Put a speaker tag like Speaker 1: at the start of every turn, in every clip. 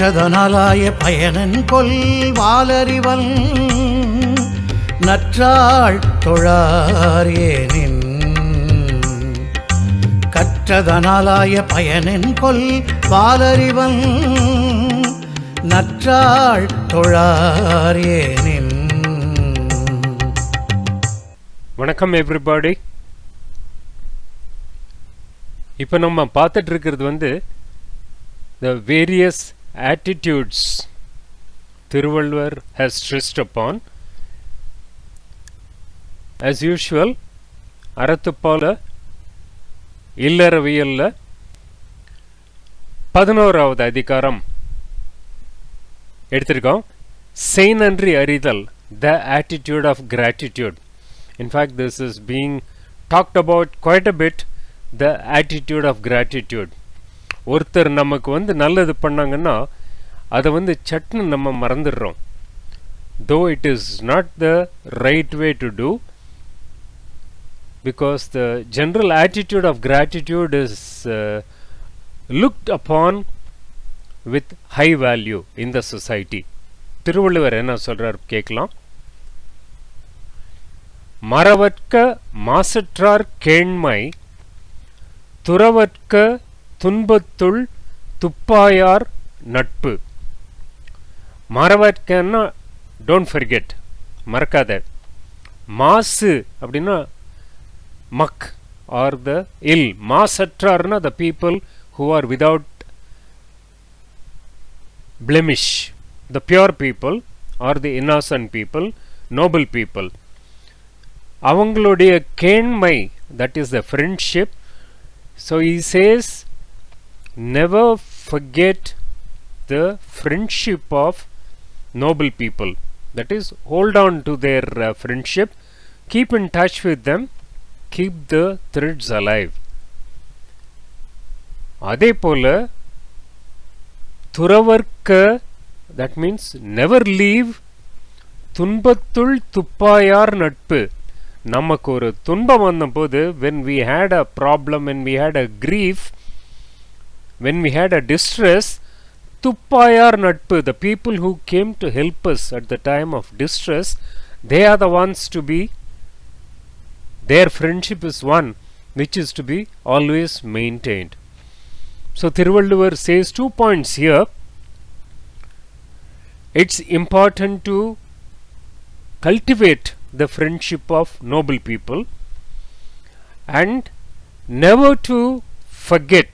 Speaker 1: கற்றதனாலாய பயனன் கொல் வாலறிவன் நற்றாள் தொழார் ஏனின். கற்றதனாலாய பயனன் கொல் வாலறிவன் நற்றாள் தொழார் ஏனின்.
Speaker 2: வணக்கம் எவ்ரிபாடி. இப்போ நம்ம பார்த்துட்டு இருக்கிறது the various attitudes Thiruvalluvar has stressed upon. As usual, அறத்துப்பால இல்லறவியல்ல 11வது அதிகாரம் எடுத்திருக்கோம். செய் நன்றி அறிதல், the attitude of gratitude. In fact, this is being talked about quite a bit, the attitude of gratitude. ஒருத்தர் நமக்கு நல்லது பண்ணாங்கன்னா அதை சட்னு நம்ம மறந்துடுறோம். though it is not the right way to do, because the general attitude of gratitude is looked upon with high value in the society. Thiruvalluvar என்ன சொல்றார் கேட்கலாம். மறவற்க மாசற்றார் கேண்மை துறவற்க துன்பத்துள் துப்பாயார் நட்பு. மறவற்கன்னா டோன்ட் ஃபர்கெட், மறக்காத. மாசு அப்படின்னா மக் ஆர் த இல். மாசற்றார்னா the people who are without blemish, the pure people or the innocent people, noble people. அவங்களுடைய கேண்மை, that is the friendship. So he says, never forget the friendship of noble people. That is, hold on to their friendship, keep in touch with them, keep the threads alive. அதே போல துறவர்க்க, that means never leave, துன்பத்துள் துப்பாயார் நட்பு. நமக்கு ஒரு துன்பம் வந்தபோது, when we had a problem, when we had a grief, when we had a distress, துப்பாயார் நட்பு, the people who came to help us at the time of distress, they are the ones to be, their friendship is one which is to be always maintained. So Thiruvalluvar says 2 points here. It's important to cultivate the friendship of noble people and never to forget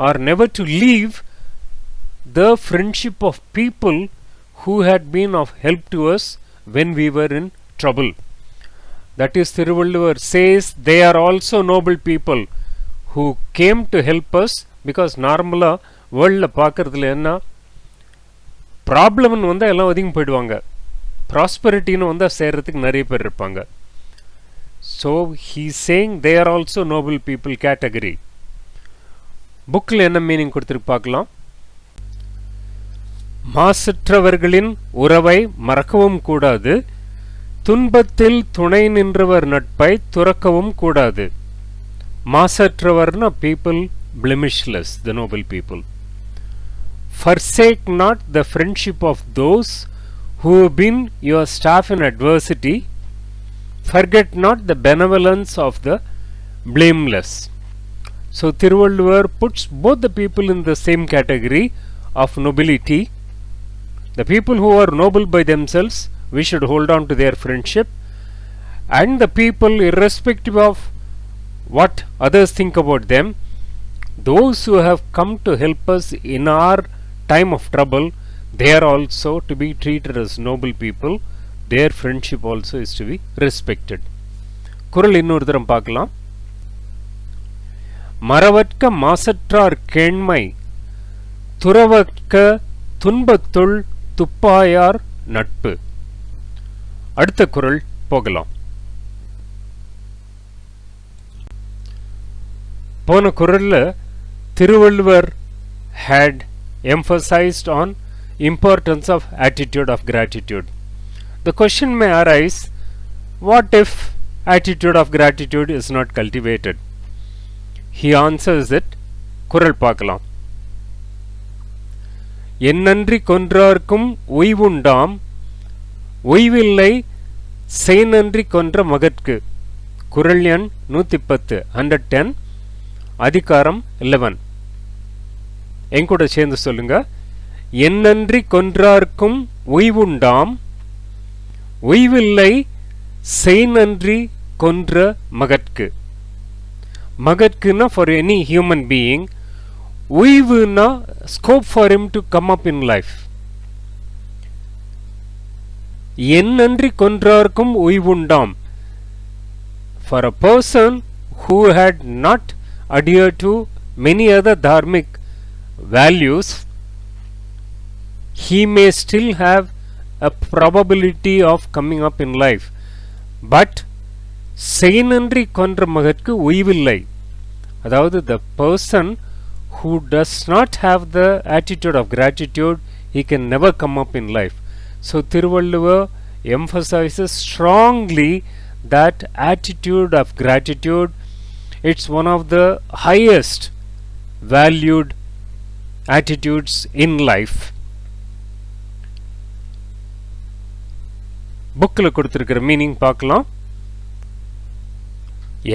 Speaker 2: or never to leave the friendship of people who had been of help to us when we were in trouble. That is, Thiruvalluvar says they are also noble people who came to help us, because நார்மலா வேர்ல்ட்ல பார்க்கறதுல என்ன ப்ராப்ளம்னு எல்லாம் ஒதுங்கி போயிடுவாங்க, ப்ராஸ்பரிட்டின்னு சேர்றதுக்கு நிறைய பேர் இருப்பாங்க. So he saying they are also noble people category. புக்கில் என்ன மீனிங் கொடுத்துருக்கு பார்க்கலாம். மாசற்றவர்களின் உறவை மறக்கவும் கூடாது, துன்பத்தில் துணை நின்றவர் நட்பை துறக்கவும் கூடாது. மாசற்றவர்னா people blemishless, the noble people. Forsake not the friendship of those who have been your staff in adversity. Forget not the benevolence of the blameless. So Thiruvalluvar puts both the people in the same category of nobility. The people who are noble by themselves, we should hold on to their friendship, and the people, irrespective of what others think about them, those who have come to help us in our time of trouble, they are also to be treated as noble people. Their friendship also is to be respected. குறள் இன்னொரு தரம் பார்க்கலாம். மறவற்க மாசற்றார் கேண்மை துறவற்க துன்பத்துள் துப்பாயார் நட்பு. அடுத்த குறள் போகலாம். போன குறள்ல Thiruvalluvar had emphasized on importance of attitude of gratitude. The question may arise, what if attitude of gratitude is not cultivated? He answers it. குறள் பார்க்கலாம். என்னன்றி கொன்றார்க்கும் ஓய்வுண்டாம் ஓய்வில்லை செய்நன்றி கொன்ற மகற்கு. குறள் எண் 110 110 அதிகாரம் 11. எங்கூட சேர்ந்து சொல்லுங்க. என்னன்றி கொன்றார்க்கும் ஓய்வுண்டாம் ஓய்வில்லை செய்நன்றி கொன்ற மகற்கு. மகற்குனா for any human being, ஓய்வுனா scope for him to come up in life. என்னன்றி கொன்றார்க்கும் ஓய்வுண்டாம். For a person who had not adhered to many other dharmic values, he may still have a probability of coming up in life. But செய்நன்றி கொன்ற மகற்கு ஓய்வில்லை. அதாவது the person who does not have the attitude of gratitude, he can never come up in life. So Thiruvalluvar emphasizes strongly that attitude of gratitude, it's one of the highest valued attitudes in life. புக்ல கொடுத்திருக்கிற meaning பார்க்கலாம்.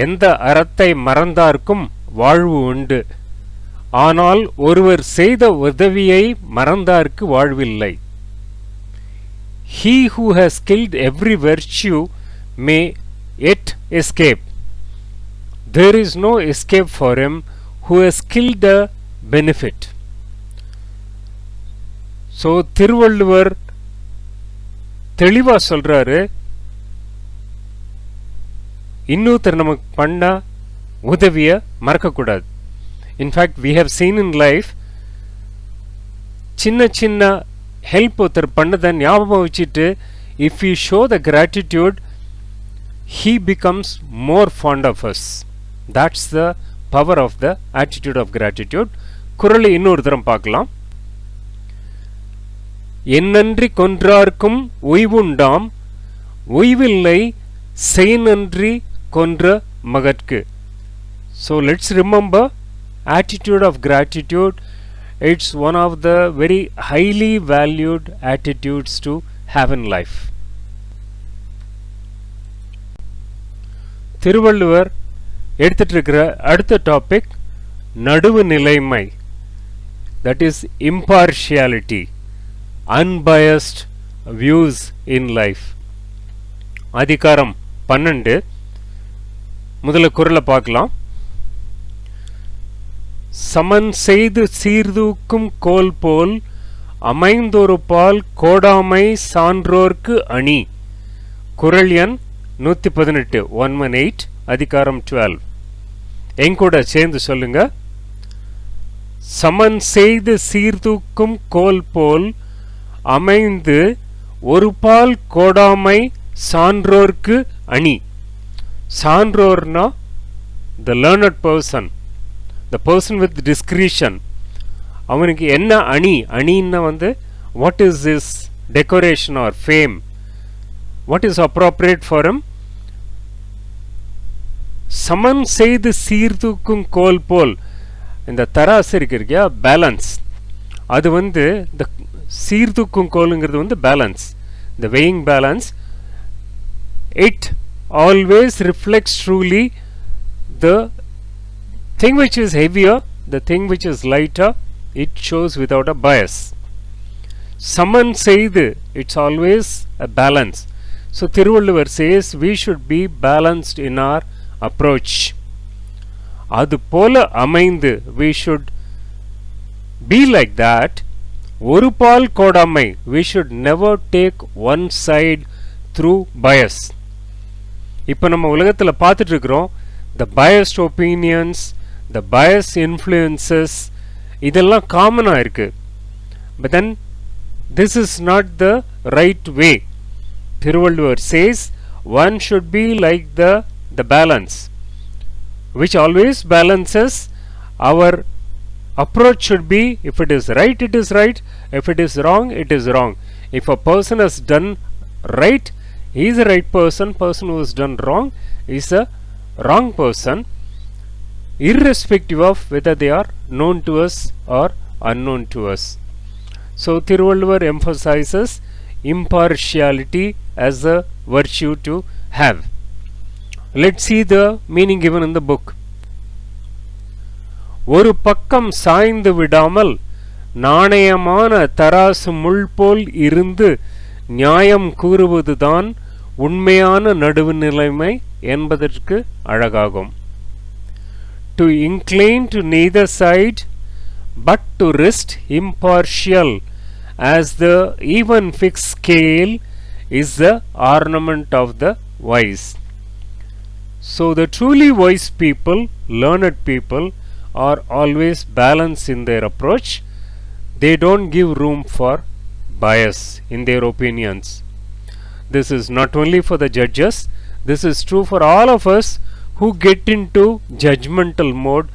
Speaker 2: எந்த அறத்தை மறந்தார்க்கும் வாழ்வு உண்டு, ஆனால் ஒருவர் செய்த உதவியை மறந்தார்க்கு வாழ்வில்லை. He who has killed every virtue may yet escape. There is no escape for him who has killed a benefit. So Thiruvalluvar தெளிவா சொல்றாரு, இன்னொருத்தர் நமக்கு பண்ண உதவிய மறக்கக்கூடாது. In fact we have seen in life, சின்ன சின்ன ஹெல்ப் ஒருத்தர் பண்ணதை ஞாபகம் வச்சுட்டு if we show the gratitude, he becomes more fond of us. That's the power of the attitude of gratitude. குறளை இன்னொரு தரம் பார்க்கலாம். என்னன்றி கொன்றார்க்கும் ஓய்வுண்டாம் ஓய்வில்லை செய்நன்றி கொன்ற மகற்கு. So let's remember, attitude of gratitude, it's one of the very highly valued attitudes to have in life. Thiruvalluvar எடுத்துட்டு இருக்கிற அடுத்த topic நடுவு நிலைமை, that is impartiality, unbiased views in life. அதிகாரம் 12 முதல்ல குறளை பார்க்கலாம். சமன் செய்து சீர்தூக்கும் கோல் போல் அமைந்தொரு பால் கோடாமை சான்றோர்க்கு அணி. குறள் எண் 118 118 அதிகாரம் 12. எங்கூட சேர்ந்து சொல்லுங்க. சமன் செய்து சீர்தூக்கும் கோல் போல் அமைந்து ஒரு பால் கோடாமை சான்றோர்க்கு அணி. சான்றோர்னா the learned person, the person with discretion. அவனுக்கு என்ன அணி? அணின்னா வந்து what is his decoration or fame, what is appropriate for him. சமன் செய்து சீர்தூக்கும் கோல் போல், இந்த தராசு இருக்கியா பேலன்ஸ், அது வந்து இந்த சீர்தூக்கும் கோலுங்கிறது வந்து balance, the weighing balance. It always reflects truly the thing which is heavier, the thing which is lighter, it shows without a bias. Saman செய்து, it's always a balance. So Thiruvalluvar says we should be balanced in our approach. அது போல அமைந்து, we should be like that. ஒரு பால் கோடாமை, we should never take one side through bias. இப்போ நம்ம உலகத்துல பார்த்துட்டு இருக்கிறோம், the biased opinions, the biased influences, இதெல்லாம் காமனா இருக்கு. But then this is not the right way. Thiruvalluvar says one should be like the balance, which always balances. Our approach should be, if it is right, it is right. If it is wrong, it is wrong. If a person has done right, he is a right person. Person who has done wrong is a wrong person, irrespective of whether they are known to us or unknown to us. So Thiruvalluvar emphasizes impartiality as a virtue to have. Let's see the meaning given in the book. ஒரு பக்கம் சாய்ந்து விடாமல் நாணயமான தராசு முள் போல் இருந்து நியாயம் கூறுவதுதான் உண்மையான நடுவுநிலைமை என்பதற்கு அழகாகும். To incline to neither side but to rest impartial as the even fixed scale is the ornament of the wise. So the truly wise people, learned people, are always balanced in their approach. They don't give room for bias in their opinions. This is not only for the judges, this is true for all of us who get into judgmental mode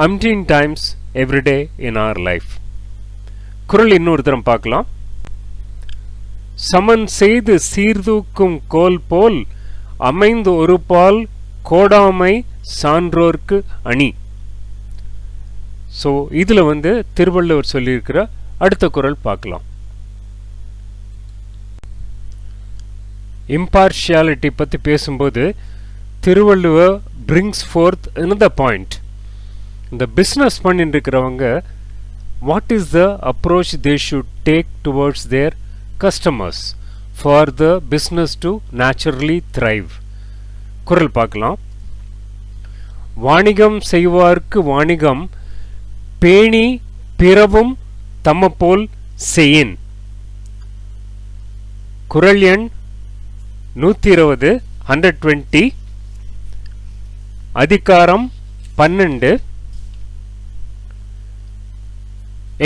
Speaker 2: umpteen times every day in our life. குறள் இன்னொரு தரம் பார்க்கலாம். சமன் செய்து சீர்தூக்கும் கோல் போல் அமைந்து ஒரு பால் கோடாமை சான்றோர்க்கு அணி. So இதில் திருவள்ளுவர் சொல்லியிருக்கிற அடுத்த குறள் பார்க்கலாம். இம்பார்ஷியாலிட்டி பற்றி பேசும்போது Thiruvalluvar brings forth another point. இந்த பிஸ்னஸ் பண்ணிட்டு இருக்கிறவங்க what is the approach they should take towards their customers for the business to naturally thrive. குறள் பார்க்கலாம். வாணிகம் செய்வார்க்கு வாணிகம் பேணி பிறவும் தம்மப்போல் செய்யின். குறள் எண் 120 120 அதிகாரம் 12.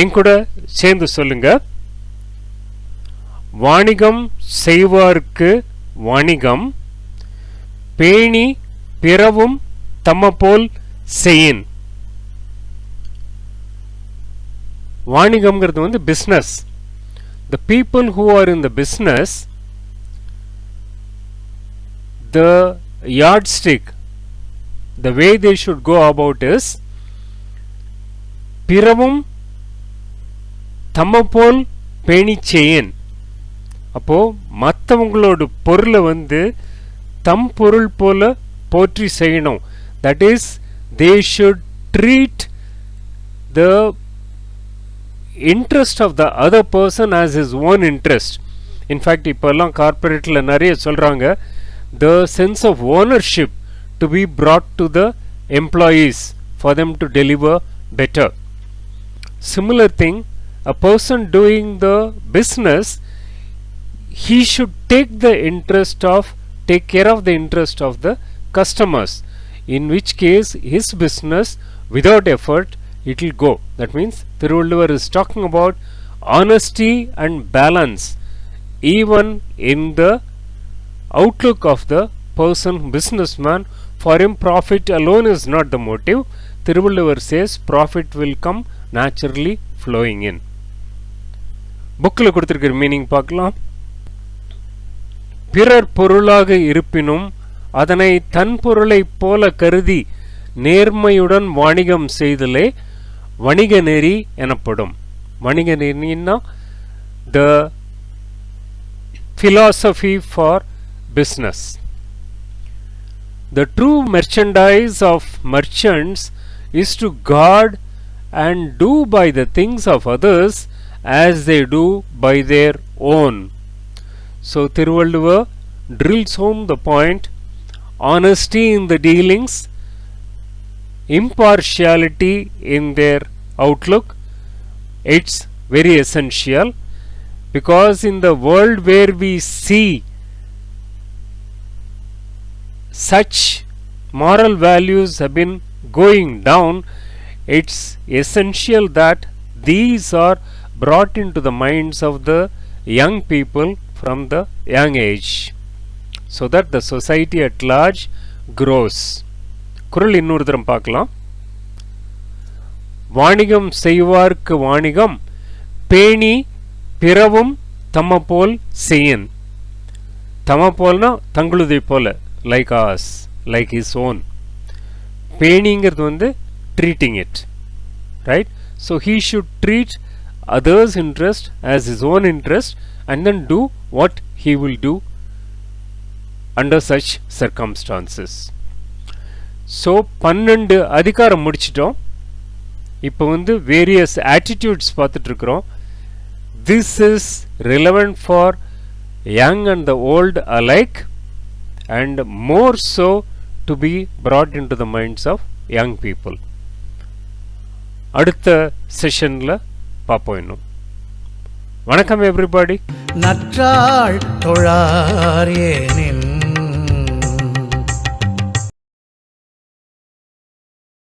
Speaker 2: என்கூட சேர்ந்து சொல்லுங்க. வாணிகம் செய்வார்க்கு வாணிகம் பேணி பிறவும் தம்மப்போல் செய்யின். வாணிகம்ங்கிறது business. The people who are in the business, the yardstick, the way they should go about is பிறவும் தம்மப்போல் பேணி செய்யன். அப்போ மற்றவங்களோட பொருளை தம் பொருள் போல போற்றி செய்யணும். That is, they should treat the interest of the other person as his own interest. In fact, இப்போல்லாம் கார்பரேட்ல நிறைய சொல்றாங்க, the sense of ownership to be brought to the employees for them to deliver better. Similar thing, a person doing the business, he should take care of the interest of the customers, in which case his business without effort it will go. That means Thiruvalluvar is talking about honesty and balance even in the outlook of the person, businessman. For him, profit alone is not the motive. Thiruvalluvar says profit will come naturally flowing in. புக்கில் கொடுத்திருக்கிற meaning பார்க்கலாம். பிறர் பொருளாக இருப்பினும் அதனை தன் பொருளைப் போல கருதி நேர்மையுடன் வாணிகம் செய்தலே வணிக நெறி எனப்படும். வணிக நெறினா the philosophy for business. The true merchandise of merchants is to guard and do by the things of others as they do by their own. So Thiruvalluvar drills home the point: honesty in the dealings, impartiality in their outlook. It's very essential, because in the world where we see such moral values have been going down, it's essential that these are brought into the minds of the young people from the young age, so that the society at large grows. குறள் இன்னொரு தரம் பார்க்கலாம். வாணிகம் செய்வார்க்கு வாணிகம் பேணி பிறவும் தம்மப்போல் செய்யன். தம்மப்போல்னா தங்களுதை போல, like us, like his own. பேணிங்கிறது treating it, right? So he should treat others interest as his own interest and then do what he will do under such circumstances. So 12 அதிகாரம் முடிச்சிட்டோம். இப்போ வந்து various attitudes பார்த்துட்டு இருக்கிறோம். This is relevant for young and the old alike and more so to be brought into the minds of young people. அடுத்த செஷன்ல பார்ப்போம். இன்னும் வணக்கம் everybody.
Speaker 1: நற்றாள் தொழார் ஏனின்